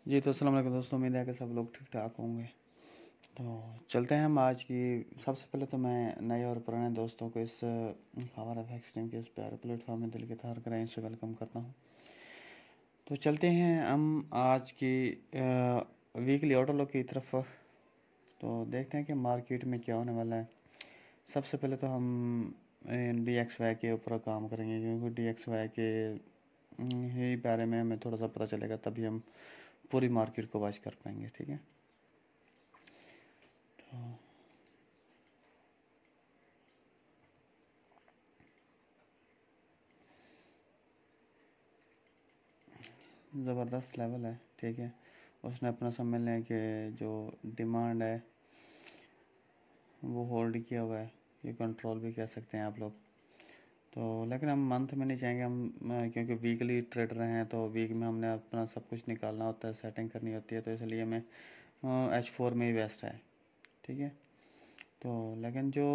जी तो अस्सलाम वालेकुम दोस्तों, उम्मीद है कि सब लोग ठीक ठाक होंगे। तो चलते हैं हम आज की। सबसे पहले तो मैं नए और पुराने दोस्तों को इस खबर एफ एक्सट्रीम के इस प्यारे प्लेटफॉर्म में दिल के तार कराएं से वेलकम करता हूँ। तो चलते हैं हम आज की वीकली ऑटो की तरफ। तो देखते हैं कि मार्केट में क्या होने वाला है। सबसे पहले तो हम डी एक्स वाई के ऊपर काम करेंगे, क्योंकि डी एक्स वाई के ही बारे में हमें थोड़ा सा पता चलेगा, तभी हम पूरी मार्केट को वॉच कर पाएंगे। ठीक है। तो ज़बरदस्त लेवल है। ठीक है। उसने अपना समझ लें कि जो डिमांड है वो होल्ड किया हुआ है, ये कंट्रोल भी कह सकते हैं आप लोग। तो लेकिन हम मंथ में नहीं चाहेंगे हम, क्योंकि वीकली ट्रेडर हैं तो वीक में हमने अपना सब कुछ निकालना होता है, सेटिंग करनी होती है, तो इसलिए हमें H4 में ही बेस्ट है। ठीक है। तो लेकिन जो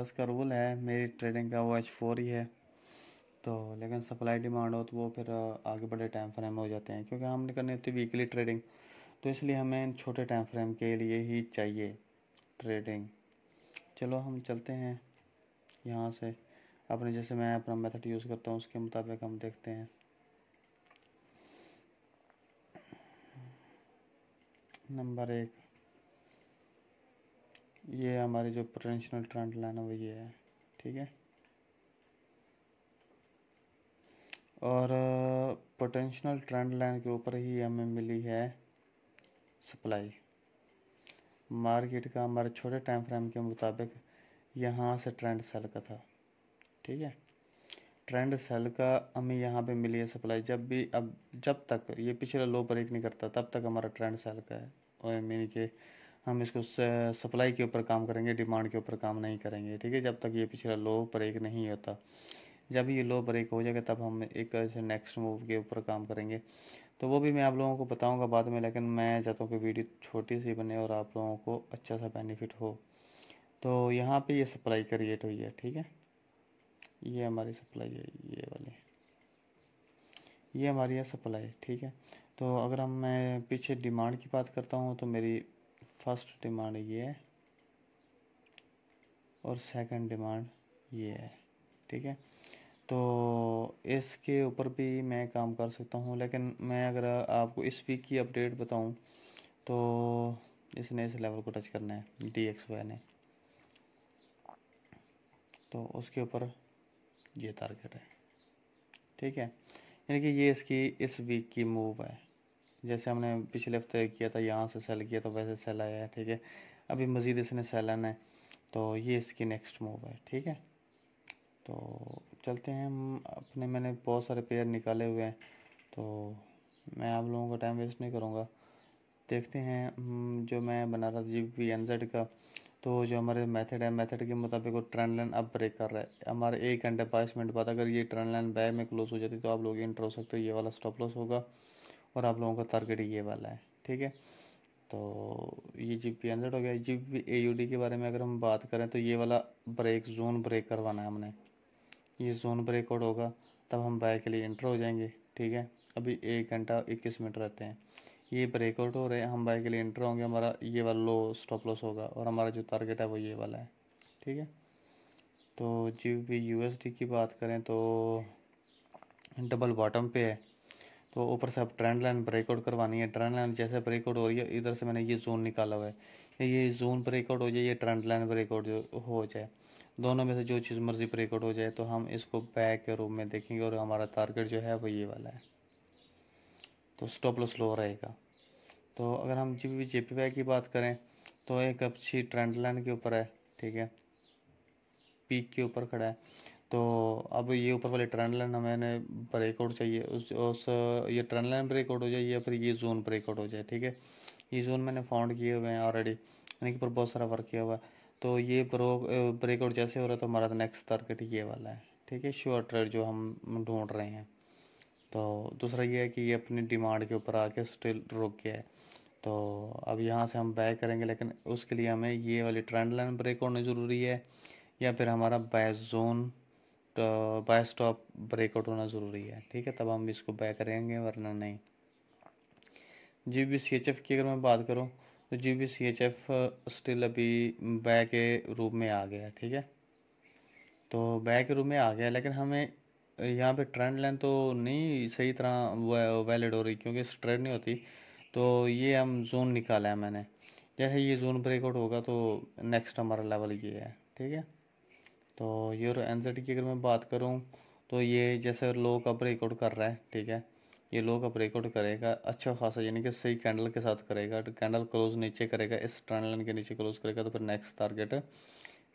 उसका रूल है मेरी ट्रेडिंग का, वो H4 ही है। तो लेकिन सप्लाई डिमांड हो तो वो फिर आगे बड़े टाइम फ्रेम में हो जाते हैं, क्योंकि हमने करनी होती है वीकली ट्रेडिंग। तो इसलिए हमें छोटे टाइम फ्रेम के लिए ही चाहिए ट्रेडिंग। चलो हम चलते हैं यहाँ से। अपने जैसे मैं अपना मेथड यूज़ करता हूँ उसके मुताबिक हम देखते हैं। नंबर 1, ये हमारी जो पोटेंशियल ट्रेंड लाइन है वो ये है। ठीक है। और पोटेंशियल ट्रेंड लाइन के ऊपर ही हमें मिली है सप्लाई। मार्केट का हमारे छोटे टाइम फ्रेम के मुताबिक यहाँ से ट्रेंड सेल का था। ठीक है। ट्रेंड सेल का हमें यहाँ पे मिली है सप्लाई। जब तक ये पिछला लो ब्रेक नहीं करता तब तक हमारा ट्रेंड सेल का है। और मीन के हम इसको सप्लाई के ऊपर काम करेंगे, डिमांड के ऊपर काम नहीं करेंगे। ठीक है। जब तक ये पिछला लो ब्रेक नहीं होता, जब ये लो ब्रेक हो जाएगा तब हम एक नेक्स्ट मूव के ऊपर काम करेंगे। तो वो भी मैं आप लोगों को बताऊंगा बाद में, लेकिन मैं चाहता हूँ कि वीडियो छोटी सी बने और आप लोगों को अच्छा सा बेनिफिट हो। तो यहाँ पे ये सप्लाई क्रिएट हुई है। ठीक है। ये हमारी सप्लाई है, ये वाली, ये हमारी है सप्लाई। ठीक है। तो अगर हम मैं पीछे डिमांड की बात करता हूँ तो मेरी फर्स्ट डिमांड ये है और सेकंड डिमांड ये है। ठीक है। तो इसके ऊपर भी मैं काम कर सकता हूँ, लेकिन मैं अगर आपको इस वीक की अपडेट बताऊँ तो इसने इस लेवल को टच करना है डी एक्स वाई ने, तो उसके ऊपर ये टारगेट है। ठीक है। यानी कि ये इसकी इस वीक की मूव है। जैसे हमने पिछले हफ्ते किया था, यहाँ से सेल किया तो वैसे सेल आया है। ठीक है। अभी मज़ीद इसने सेल आना है, तो ये इसकी नेक्स्ट मूव है। ठीक है। तो चलते हैं हम अपने, मैंने बहुत सारे पेयर निकाले हुए हैं, तो मैं आप लोगों का टाइम वेस्ट नहीं करूँगा। देखते हैं जो मैं बना रहा था GBP NZ का। तो जो हमारे मेथड है, मेथड के मुताबिक वो ट्रेंड लाइन अब ब्रेक कर रहा है। हमारे 1 घंटे 22 मिनट बाद अगर ये ट्रेंड लाइन बैक में क्लोज हो जाती तो आप लोग एंटर हो सकते हो। ये वाला स्टॉप लॉस होगा और आप लोगों का टारगेट ये वाला है। ठीक है। तो ये GBP NZ हो गया। GBP AUD के बारे में अगर हम बात करें तो ये वाला ब्रेक जोन ब्रेक करवाना है हमने। ये जोन ब्रेकआउट होगा तब हम बाय के लिए एंटर हो जाएंगे। ठीक है। अभी 1 घंटा 21 मिनट रहते हैं, ये ब्रेकआउट हो रहे हैं, हम बाय के लिए एंटर होंगे। हमारा ये वाला लो स्टॉप लॉस होगा और हमारा जो टारगेट है वो ये वाला है। ठीक है। तो GBP USD की बात करें तो डबल बॉटम पे है, तो ऊपर से अब ट्रेंड लाइन ब्रेकआउट करवानी है। ट्रेंड लाइन जैसे ब्रेकआउट हो रही है, इधर से मैंने ये जोन निकाला हुआ है, ये जोन ब्रेकआउट हो जाए, ये ट्रेंड लाइन ब्रेकआउट जो हो जाए, दोनों में से जो चीज़ मर्जी ब्रेकआउट हो जाए तो हम इसको बैक के रूप में देखेंगे और हमारा टारगेट जो है वो ये वाला है। तो स्टॉप लॉस लो रहेगा। तो अगर हम JPY की बात करें तो एक अच्छी ट्रेंड लाइन के ऊपर है। ठीक है। पीक के ऊपर खड़ा है। तो अब ये ऊपर वाले ट्रेंड लाइन हमें ब्रेकआउट चाहिए, उस ये ट्रेंड लाइन ब्रेकआउट हो जाए या फिर ये जोन ब्रेकआउट हो जाए। ठीक है। ये जोन मैंने फाउंड किए हुए हैं ऑलरेडी, यानी कि पर बहुत सारा वर्क किया हुआ है। तो ये ब्रेकआउट जैसे हो रहा है तो हमारा नेक्स्ट टारगेट ये वाला है। ठीक है। श्योर ट्रेड जो हम ढूंढ रहे हैं। तो दूसरा ये है कि ये अपनी डिमांड के ऊपर आके स्टिल रुक गया है। तो अब यहाँ से हम बाय करेंगे, लेकिन उसके लिए हमें ये वाली ट्रेंड लाइन ब्रेक होनी ज़रूरी है या फिर हमारा buy zone buy stop breakout होना ज़रूरी है। ठीक है। तब हम इसको बाय करेंगे वरना नहीं। GBP CHF की अगर मैं बात करूँ तो GBP CHF स्टिल अभी बाय के रूप में आ गया है, ठीक है। तो बाय के रूप में आ गया, लेकिन हमें यहाँ पे ट्रेंड लाइन तो नहीं सही तरह वैलिड हो रही, क्योंकि स्ट्रेट नहीं होती। तो ये हम जोन निकाला है मैंने, जैसे ये जोन ब्रेकआउट होगा तो नेक्स्ट हमारा लेवल ये है, ठीक है। तो यूरो एनजेड की अगर मैं बात करूँ तो ये जैसे लो का ब्रेकआउट कर रहा है, ठीक है। ये लो का ब्रेकआउट करेगा अच्छा खासा, यानी कि सही कैंडल के साथ करेगा, तो कैंडल क्लोज नीचे करेगा, इस ट्रेंड लाइन के नीचे क्लोज करेगा, तो फिर नेक्स्ट टारगेट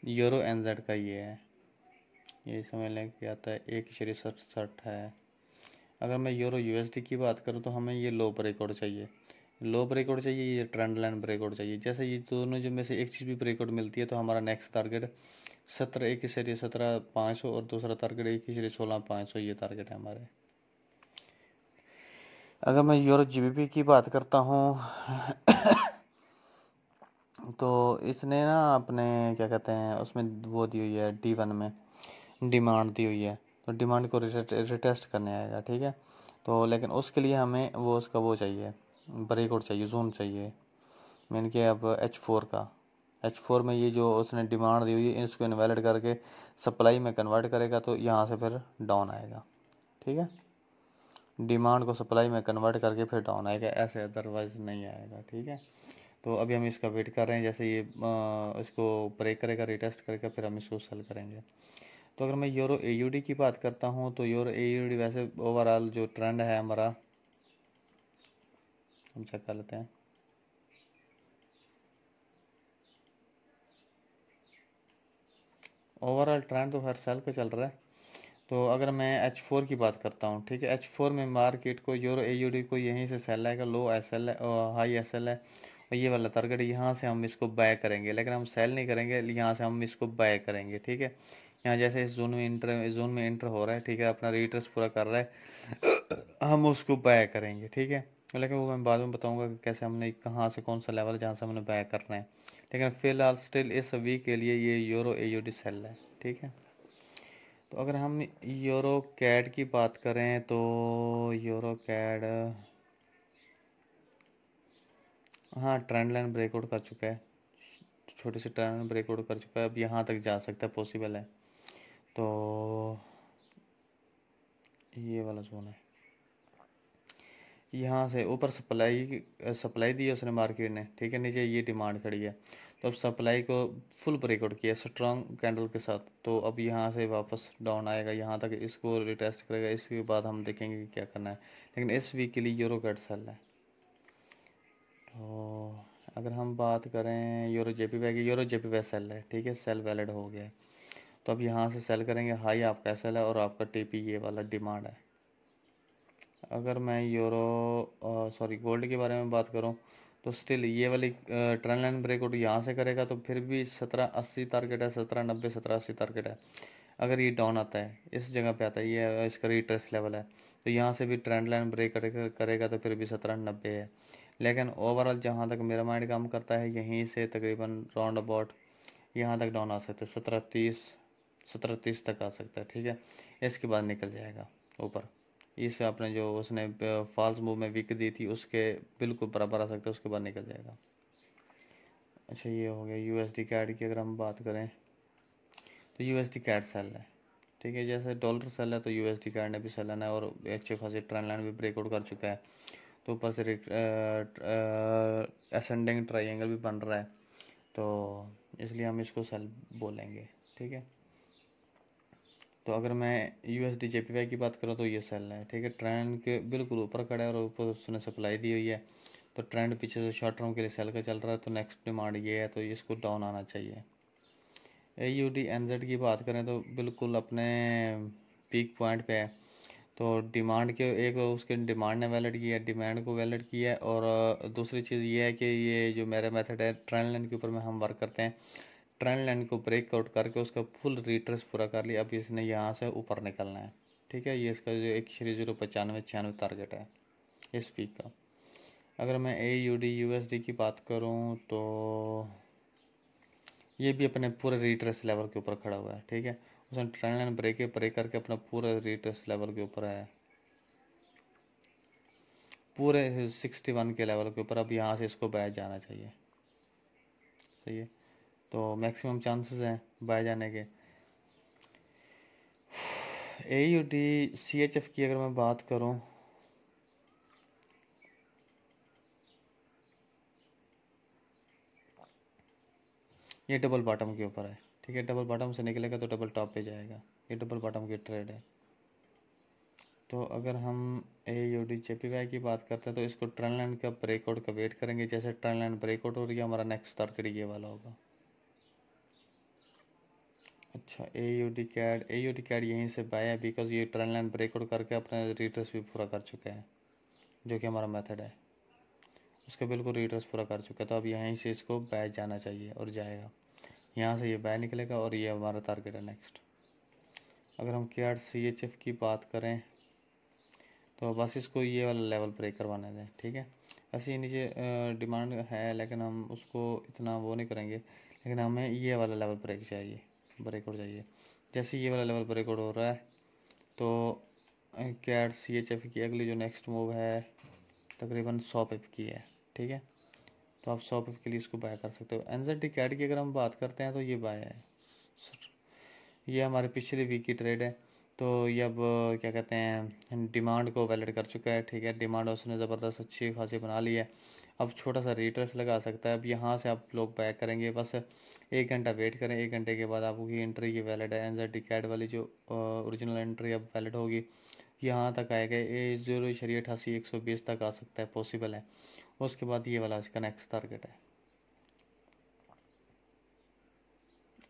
यूरो एनजेड का ये है। ये समझ लें कि आता है 1.67 है। अगर मैं यूरो यूएसडी की बात करूँ तो हमें ये लो ब्रेकआउट चाहिए, लो ब्रेकआउट चाहिए, ये ट्रेंड लाइन ब्रेकआउट चाहिए। जैसे ये दोनों जो में से एक चीज़ भी ब्रेकआउट मिलती है तो हमारा नेक्स्ट टारगेट 17 और दूसरा टारगेट 16,500, ये टारगेट है हमारे। अगर मैं यूरो जीबीपी की बात करता हूँ तो इसने ना अपने क्या कहते हैं उसमें वो दी हुई है D1 में डिमांड दी हुई है, तो डिमांड को रिटेस्ट करने आएगा, ठीक है। तो लेकिन उसके लिए हमें वो उसका वो चाहिए, ब्रेकआउट चाहिए, जोन चाहिए, मीन कि अब H4 में ये जो उसने डिमांड दी हुई है इसको इनवैलिड करके सप्लाई में कन्वर्ट करेगा, तो यहाँ से फिर डाउन आएगा, ठीक है। डिमांड को सप्लाई में कन्वर्ट करके फिर डाउन आएगा, ऐसे अदरवाइज नहीं आएगा, ठीक है। तो अभी हम इसका वेट कर रहे हैं, जैसे ये इसको ब्रेक करेगा, रिटेस्ट करेगा, फिर हम इसको सेल करेंगे। तो अगर मैं यूरो AUD की बात करता हूँ तो यूरो AUD वैसे ओवरऑल जो ट्रेंड है हमारा, हम चेक कर लेते हैं। ओवरऑल ट्रेंड तो हर सेल पे चल रहा है। तो अगर मैं H4 की बात करता हूँ, ठीक है, H4 में मार्केट को यूरो AUD को यहीं से सेल आएगा, लो SL है और हाई SL है, और ये वाला टारगेट यहाँ से हम इसको बाय करेंगे, लेकिन हम सेल नहीं करेंगे, यहाँ से हम इसको बाय करेंगे, ठीक है। यहाँ जैसे इस जोन में इंटर हो रहा है, ठीक है, अपना रिट्रेस पूरा कर रहा है, हम उसको बाय करेंगे, ठीक है। लेकिन वो मैं बाद में बताऊंगा कि कैसे हमने कहाँ से कौन सा लेवल जहाँ से हमने बाय करना है, लेकिन फिलहाल स्टिल इस वीक के लिए ये यूरो AUD सेल है, ठीक है। तो अगर हम यूरो कैड की बात करें तो यूरो कैड, हाँ, ट्रेंड लाइन ब्रेकआउट कर चुका है, छोटी सी ट्रेंड लाइन ब्रेकआउट कर चुका है, अब यहाँ तक जा सकता है, पॉसिबल है। तो ये वाला जोन है, यहाँ से ऊपर सप्लाई दी है उसने मार्केट ने, ठीक है, नीचे ये डिमांड खड़ी है, तो अब सप्लाई को फुल ब्रेकआउट किया स्ट्रॉन्ग कैंडल के साथ, तो अब यहाँ से वापस डाउन आएगा, यहाँ तक इसको रिटेस्ट करेगा, इसके बाद हम देखेंगे कि क्या करना है, लेकिन इस वीक के लिए यूरो कैड सेल है। तो अगर हम बात करें यूरो JPY सेल है, ठीक है, सेल वैलिड हो गया है, तो अब यहाँ से सेल करेंगे, हाई आपका सेल है और आपका TP ये वाला डिमांड है। अगर मैं गोल्ड के बारे में बात करूं तो स्टिल ये वाली ट्रेंड लाइन ब्रेकआउट यहाँ से करेगा तो फिर भी 1780 टारगेट है, 1790 1780 टारगेट है। अगर ये डाउन आता है, इस जगह पे आता है, ये इसका रिट्रेस लेवल है, तो यहाँ से भी ट्रेंड लाइन ब्रेक करेगा तो फिर भी 1790 है। लेकिन ओवरऑल जहाँ तक मेरा माइंड काम करता है, यहीं से तकरीबन राउंड अबाउट यहाँ तक डाउन आ सकता है, 1730 तक आ सकता है, ठीक है। इसके बाद निकल जाएगा ऊपर, इस आपने जो उसने फॉल्स मूव में विक दी थी उसके बिल्कुल बराबर आ सकता है, उसके बाद निकल जाएगा। अच्छा, ये हो गया USD कैड की। अगर हम बात करें तो USD कैड सेल है, ठीक है, जैसे डॉलर सेल है तो USD कैड ने भी सेल है, और अच्छे खासी ट्रेंड लाइन भी ब्रेकआउट कर चुका है, तो ऊपर से असेंडिंग ट्राइंगल भी बन रहा है, तो इसलिए हम इसको सेल बोलेंगे, ठीक है। तो अगर मैं USD JPY की बात करूँ तो ये सेल है, ठीक है, ट्रेंड के बिल्कुल ऊपर खड़ा है और ऊपर उसने सप्लाई दी हुई है, तो ट्रेंड पीछे से शॉर्ट टर्म के लिए सेल का चल रहा है, तो नेक्स्ट डिमांड ये है, तो इसको डाउन आना चाहिए। AUD NZ की बात करें तो बिल्कुल अपने पीक पॉइंट पे है, तो डिमांड के एक उसके डिमांड ने वैलिड किया है, डिमांड को वैलिड किया है, और दूसरी चीज़ ये है कि ये जो मेरा मेथड है ट्रेंड लाइन के ऊपर में हम वर्क करते हैं, ट्रेंड लाइन को ब्रेकआउट करके उसका फुल रिट्रेस पूरा कर लिया, अब इसने यहाँ से ऊपर निकलना है, ठीक है। ये इसका जो 1.09596 टारगेट है इस वीक का। अगर मैं AUD USD की बात करूँ तो ये भी अपने पूरे रिट्रेस लेवल के ऊपर खड़ा हुआ है, ठीक है, उसने ट्रेंड लाइन ब्रेक करके अपना पूरा रिट्रेस लेवल के ऊपर है, पूरे 61 के लेवल के ऊपर। अब यहाँ से इसको बाय जाना चाहिए, सही है। तो मैक्सिमम चांसेस हैं बाय जाने के। AUD CHF की अगर मैं बात करूं, ये डबल बॉटम के ऊपर है, ठीक है। डबल बॉटम से निकलेगा तो डबल टॉप पे जाएगा, ये डबल बॉटम की ट्रेड है। तो अगर हम AUD JPY की बात करते हैं तो इसको ट्रेंड लाइन का ब्रेकआउट का वेट करेंगे। जैसे ट्रेंड लाइन ब्रेकआउट हो रही है, हमारा नेक्स्ट टारगेट ये वाला होगा। अच्छा, AUD CAD यहीं से बाय है, बिकॉज ये ट्रेंड लाइन ब्रेकआउट करके अपना रिट्रेस भी पूरा कर चुका है, जो कि हमारा मेथड है, उसका बिल्कुल रिट्रेस पूरा कर चुका है। तो अब यहीं से इसको बाय जाना चाहिए और जाएगा। यहाँ से ये बाय निकलेगा और ये हमारा टारगेट है नेक्स्ट। अगर हम CAD CHF की बात करें तो बस इसको ये वाला लेवल ब्रेक करवाने दें, ठीक है। ऐसे ही नीचे डिमांड है, लेकिन हम उसको इतना वो नहीं करेंगे, लेकिन हमें ये वाला लेवल ब्रेक चाहिए, ब्रेकआउट चाहिए। जैसे ये वाला लेवल ब्रेकआउट हो रहा है तो CAD CHF की अगली जो नेक्स्ट मूव है तकरीबन 100 पिप की है, ठीक है। तो आप 100 पिप के लिए इसको बाय कर सकते हो। NZD CAD की अगर हम बात करते हैं तो ये बाय है, ये हमारे पिछले वीक की ट्रेड है। तो ये अब क्या कहते हैं, डिमांड को वैलिड कर चुका है, ठीक है। डिमांड उसने ज़बरदस्त अच्छी खासी बना ली है। अब छोटा सा रिट्रेस लगा सकता है। अब यहाँ से आप लोग बैक करेंगे, बस 1 घंटा वेट करें। 1 घंटे के बाद आपकी एंट्री की वैलिड है। NZD CAD वाली जो ओरिजिनल एंट्री अब वैलिड होगी, यहाँ तक आएगा। 0.88 तक आ सकता है, पॉसिबल है। उसके बाद ये वाला इसका नेक्स्ट टारगेट है।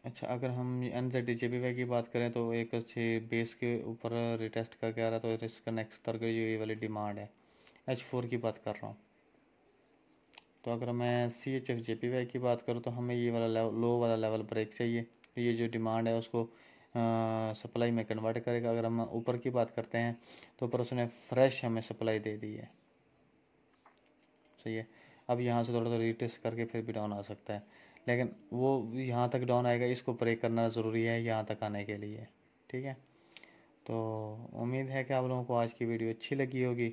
अच्छा, अगर हम NZD JPY की बात करें तो एक अच्छे बेस के ऊपर रिटेस्ट करके आ रहा है। तो इसका नेक्स्ट टारगेट जो ये वाली डिमांड है, H4 की बात कर रहा हूँ। तो अगर मैं CHF JPY की बात करूँ तो हमें ये वाला लो वाला लेवल ब्रेक चाहिए। ये जो डिमांड है उसको सप्लाई में कन्वर्ट करेगा। अगर हम ऊपर की बात करते हैं तो ऊपर उसने फ्रेश हमें सप्लाई दे दी है, सही है। अब यहाँ से थोड़ा सा रिटेस्ट करके फिर भी डाउन आ सकता है, लेकिन वो यहाँ तक डाउन आएगा, इसको ब्रेक करना ज़रूरी है यहाँ तक आने के लिए, ठीक है। तो उम्मीद है कि आप लोगों को आज की वीडियो अच्छी लगी होगी।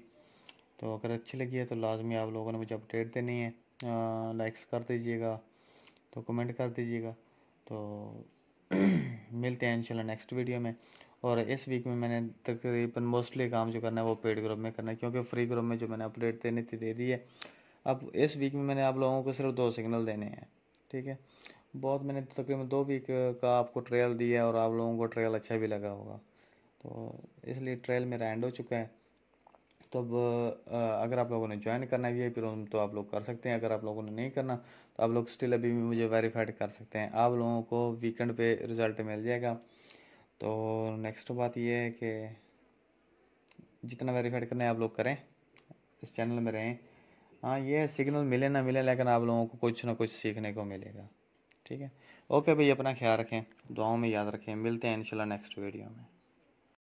तो अगर अच्छी लगी है तो लाजमी आप लोगों ने मुझे अपडेट देनी है, लाइक्स कर दीजिएगा, तो कमेंट कर दीजिएगा। तो मिलते हैं इंशाल्लाह नेक्स्ट वीडियो में। और इस वीक में मैंने तकरीबन मोस्टली काम जो करना है वो पेड ग्रुप में करना है, क्योंकि फ्री ग्रुप में जो मैंने अपडेट देनी थी दे दी है। अब इस वीक में मैंने आप लोगों को सिर्फ 2 सिग्नल देने हैं, ठीक है। बहुत मैंने तकरीबन 2 वीक का आपको ट्रायल दिया है और आप लोगों को ट्रायल अच्छा भी लगा होगा, तो इसलिए ट्रायल मेरा एंड हो चुका है। तो अब अगर आप लोगों ने ज्वाइन करना है VIP रूम तो आप लोग कर सकते हैं। अगर आप लोगों ने नहीं करना तो आप लोग स्टिल अभी भी मुझे वेरीफाइड कर सकते हैं। आप लोगों को वीकेंड पे रिज़ल्ट मिल जाएगा। तो नेक्स्ट बात ये है कि जितना वेरीफाइड करना है आप लोग करें, इस चैनल में रहें। हाँ, ये सिग्नल मिले ना मिले, लेकिन आप लोगों को कुछ ना कुछ सीखने को मिलेगा, ठीक है। ओके भाई, अपना ख्याल रखें, दुआओं में याद रखें। मिलते हैं इंशाल्लाह नेक्स्ट वीडियो में।